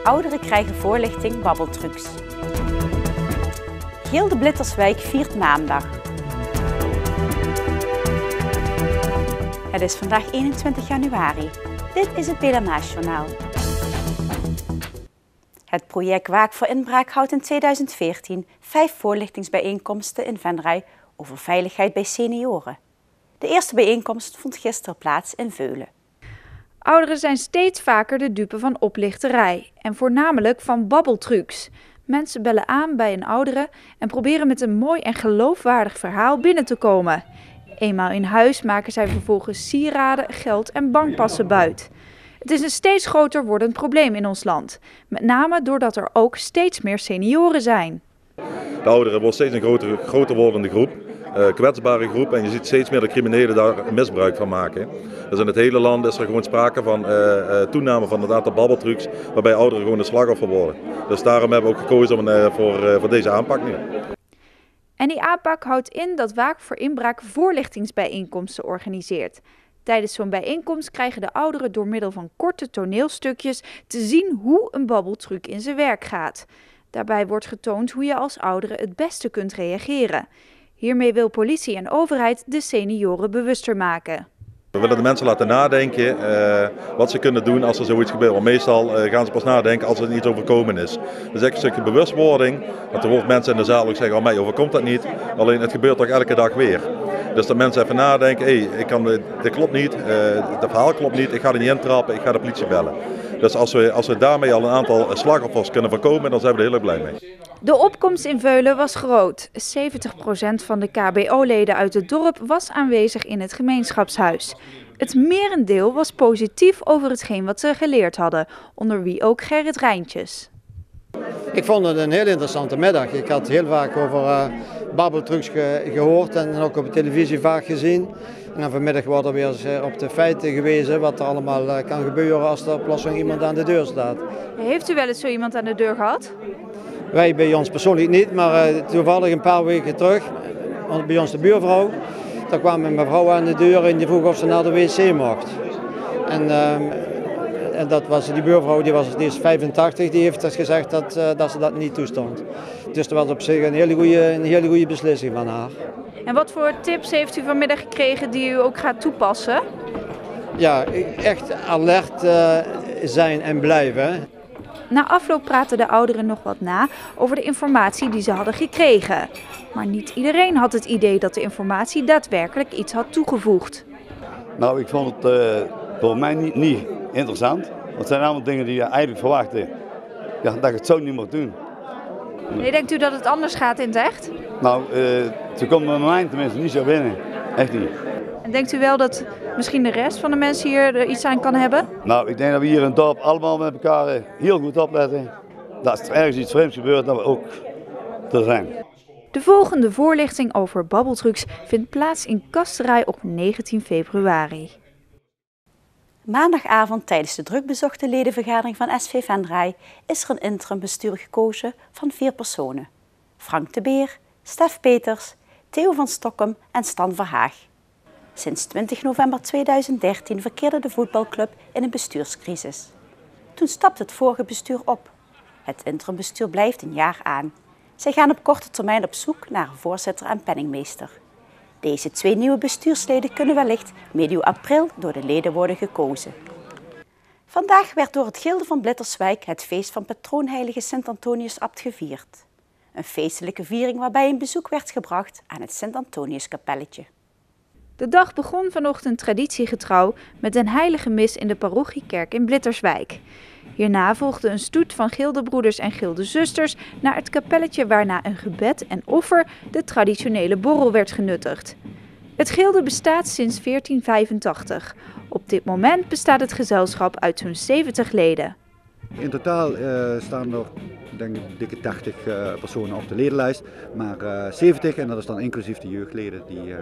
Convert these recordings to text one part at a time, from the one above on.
Ouderen krijgen voorlichting babbeltrucs. Gilde Blitterswijk viert maandag. Het is vandaag 21 januari. Dit is het BLMA-journaal. Het project Waak voor Inbraak houdt in 2014 5 voorlichtingsbijeenkomsten in Venray over veiligheid bij senioren. De eerste bijeenkomst vond gisteren plaats in Veulen. Ouderen zijn steeds vaker de dupe van oplichterij en voornamelijk van babbeltrucs. Mensen bellen aan bij een oudere en proberen met een mooi en geloofwaardig verhaal binnen te komen. Eenmaal in huis maken zij vervolgens sieraden, geld en bankpassen buit. Het is een steeds groter wordend probleem in ons land. Met name doordat er ook steeds meer senioren zijn. De ouderen wordt steeds een groter wordende groep, kwetsbare groep, en je ziet steeds meer de criminelen daar misbruik van maken. Dus in het hele land is er gewoon sprake van toename van het aantal babbeltrucs waarbij ouderen gewoon de slachtoffer worden. Dus daarom hebben we ook gekozen voor deze aanpak nu. En die aanpak houdt in dat Waak voor Inbraak voorlichtingsbijeenkomsten organiseert. Tijdens zo'n bijeenkomst krijgen de ouderen door middel van korte toneelstukjes te zien hoe een babbeltruc in zijn werk gaat. Daarbij wordt getoond hoe je als oudere het beste kunt reageren. Hiermee wil politie en overheid de senioren bewuster maken. We willen de mensen laten nadenken wat ze kunnen doen als er zoiets gebeurt. Want meestal gaan ze pas nadenken als er iets overkomen is. Dus echt een stukje bewustwording. Want er hoort mensen in de zaal ook zeggen, oh, mij overkomt dat niet. Alleen het gebeurt toch elke dag weer. Dus dat mensen even nadenken, dit klopt niet, het verhaal klopt niet, ik ga er niet intrappen, ik ga de politie bellen. Dus als we daarmee al een aantal slachtoffers kunnen voorkomen, dan zijn we er heel erg blij mee. De opkomst in Veulen was groot. 70% van de KBO-leden uit het dorp was aanwezig in het gemeenschapshuis. Het merendeel was positief over hetgeen wat ze geleerd hadden, onder wie ook Gerrit Rijntjes. Ik vond het een heel interessante middag. Ik had heel vaak over babbeltrucs gehoord en ook op de televisie vaak gezien. En dan vanmiddag wordt er weer op de feiten gewezen wat er allemaal kan gebeuren als er plotseling iemand aan de deur staat. Heeft u wel eens zo iemand aan de deur gehad? Wij bij ons persoonlijk niet, maar toevallig een paar weken terug, bij ons de buurvrouw, daar kwam een mevrouw aan de deur en die vroeg of ze naar de wc mocht. En dat was die buurvrouw, die is 85, die heeft dus gezegd dat ze dat niet toestond. Dus dat was op zich een hele goede beslissing van haar. En wat voor tips heeft u vanmiddag gekregen die u ook gaat toepassen? Ja, echt alert zijn en blijven. Na afloop praten de ouderen nog wat na over de informatie die ze hadden gekregen. Maar niet iedereen had het idee dat de informatie daadwerkelijk iets had toegevoegd. Nou, ik vond het voor mij niet interessant. Want het zijn allemaal dingen die je eigenlijk verwachtte. Ja, dat je het zo niet moet doen. Nee, denkt u dat het anders gaat in het echt? Nou, ze komt bij mij tenminste niet zo binnen. Echt niet. En denkt u wel dat misschien de rest van de mensen hier er iets aan kan hebben? Nou, ik denk dat we hier in het dorp allemaal met elkaar heel goed opletten. Dat er ergens iets vreemds gebeurt, dat we ook er zijn. De volgende voorlichting over babbeltrucs vindt plaats in Kasterij op 19 februari. Maandagavond tijdens de drukbezochte ledenvergadering van SV Venray is er een interim bestuur gekozen van 4 personen. Frank de Beer, Stef Peters, Theo van Stokkem en Stan Verhaag. Sinds 20 november 2013 verkeerde de voetbalclub in een bestuurscrisis. Toen stapte het vorige bestuur op. Het interimbestuur blijft een jaar aan. Zij gaan op korte termijn op zoek naar een voorzitter en penningmeester. Deze 2 nieuwe bestuursleden kunnen wellicht medio april door de leden worden gekozen. Vandaag werd door het Gilde van Blitterswijk het feest van patroonheilige Sint-Antonius-abt gevierd. Een feestelijke viering waarbij een bezoek werd gebracht aan het Sint-Antoniuskapelletje. De dag begon vanochtend traditiegetrouw met een heilige mis in de parochiekerk in Blitterswijk. Hierna volgde een stoet van gildebroeders en gildezusters naar het kapelletje waarna een gebed en offer de traditionele borrel werd genuttigd. Het gilde bestaat sinds 1485. Op dit moment bestaat het gezelschap uit zo'n 70 leden. In totaal staan er denk ik dikke 80 personen op de ledenlijst, maar 70 en dat is dan inclusief de jeugdleden die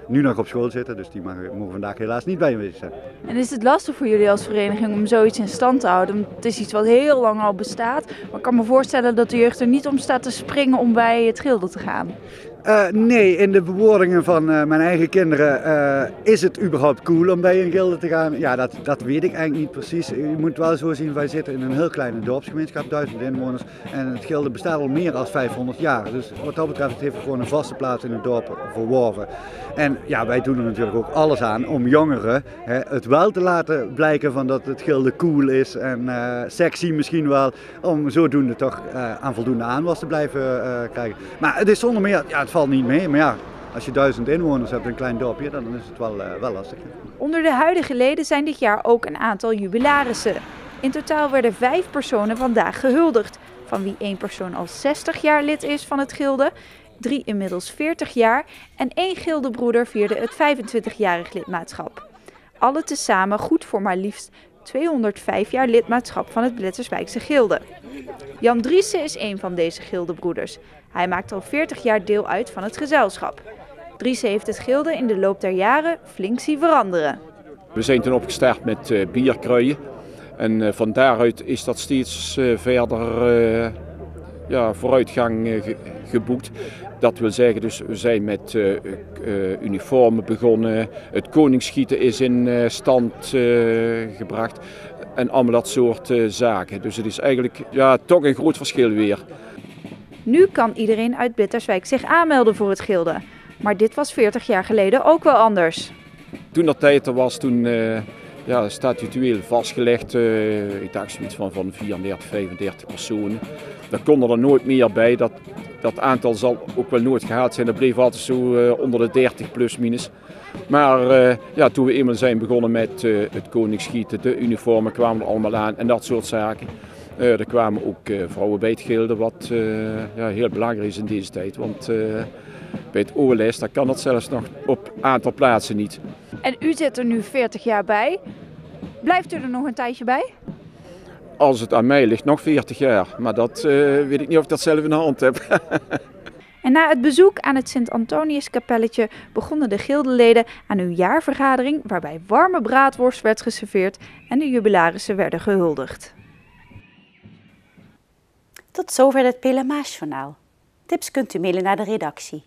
nu nog op school zitten, dus die mogen vandaag helaas niet bij aanwezig zijn. En is het lastig voor jullie als vereniging om zoiets in stand te houden? Want het is iets wat heel lang al bestaat, maar ik kan me voorstellen dat de jeugd er niet om staat te springen om bij het gilde te gaan. Nee, in de bewoordingen van mijn eigen kinderen is het überhaupt cool om bij een gilde te gaan? Ja, dat weet ik eigenlijk niet precies. Je moet wel zo zien, wij zitten in een heel kleine dorpsgemeenschap, 1000 inwoners. En het gilde bestaat al meer dan 500 jaar. Dus wat dat betreft heeft het gewoon een vaste plaats in het dorp verworven. En ja, wij doen er natuurlijk ook alles aan om jongeren het wel te laten blijken van dat het gilde cool is en sexy misschien wel. Om zodoende toch aan voldoende aanwas te blijven krijgen. Maar het is zonder meer, ja, het valt niet mee. Maar ja, als je 1000 inwoners hebt in een klein dorpje, dan is het wel lastig. Onder de huidige leden zijn dit jaar ook een aantal jubilarissen. In totaal werden 5 personen vandaag gehuldigd, van wie 1 persoon al 60 jaar lid is van het gilde, 3 inmiddels 40 jaar en 1 gildebroeder vierde het 25-jarig lidmaatschap. Alle tezamen goed voor maar liefst 205 jaar lidmaatschap van het Bletterswijkse gilde. Jan Driessen is een van deze gildebroeders. Hij maakt al 40 jaar deel uit van het gezelschap. Driessen heeft het gilde in de loop der jaren flink zien veranderen. We zijn toen opgestart met bierkruien en van daaruit is dat steeds verder vooruitgang geboekt. Dat wil zeggen, dus we zijn met uniformen begonnen, het koningsschieten is in stand gebracht en allemaal dat soort zaken. Dus het is eigenlijk toch een groot verschil weer. Nu kan iedereen uit Bletterswijk zich aanmelden voor het gilde. Maar dit was 40 jaar geleden ook wel anders. Toen dat tijd er was, toen statutueel vastgelegd, ik dacht zoiets van 34, 35 personen. Daar konden er nooit meer bij, dat aantal zal ook wel nooit gehaald zijn. Dat bleef altijd zo onder de 30 plus minus. Maar toen we eenmaal zijn begonnen met het koningsschieten, de uniformen kwamen er allemaal aan en dat soort zaken. Er kwamen ook vrouwen bij het gilde, wat heel belangrijk is in deze tijd. Want bij het OLS daar kan dat zelfs nog op een aantal plaatsen niet. En u zit er nu 40 jaar bij. Blijft u er nog een tijdje bij? Als het aan mij ligt, nog 40 jaar. Maar dat weet ik niet of ik dat zelf in de hand heb. En na het bezoek aan het Sint-Antoniuskapelletje begonnen de gildeleden aan hun jaarvergadering, waarbij warme braadworst werd geserveerd en de jubilarissen werden gehuldigd. Tot zover het Pelemaasjournaal. Tips kunt u mailen naar de redactie.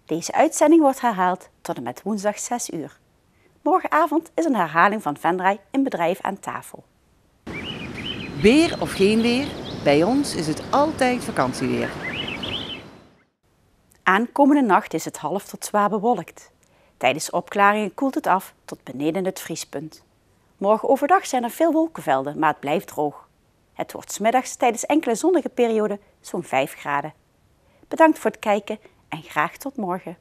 Deze uitzending wordt herhaald tot en met woensdag 6 uur. Morgenavond is een herhaling van Venray in Bedrijf aan tafel. Weer of geen weer, bij ons is het altijd vakantieweer. Aankomende nacht is het half tot zwaar bewolkt. Tijdens opklaringen koelt het af tot beneden het vriespunt. Morgen overdag zijn er veel wolkenvelden, maar het blijft droog. Het wordt 's middags tijdens enkele zonnige perioden zo'n 5 graden. Bedankt voor het kijken en graag tot morgen.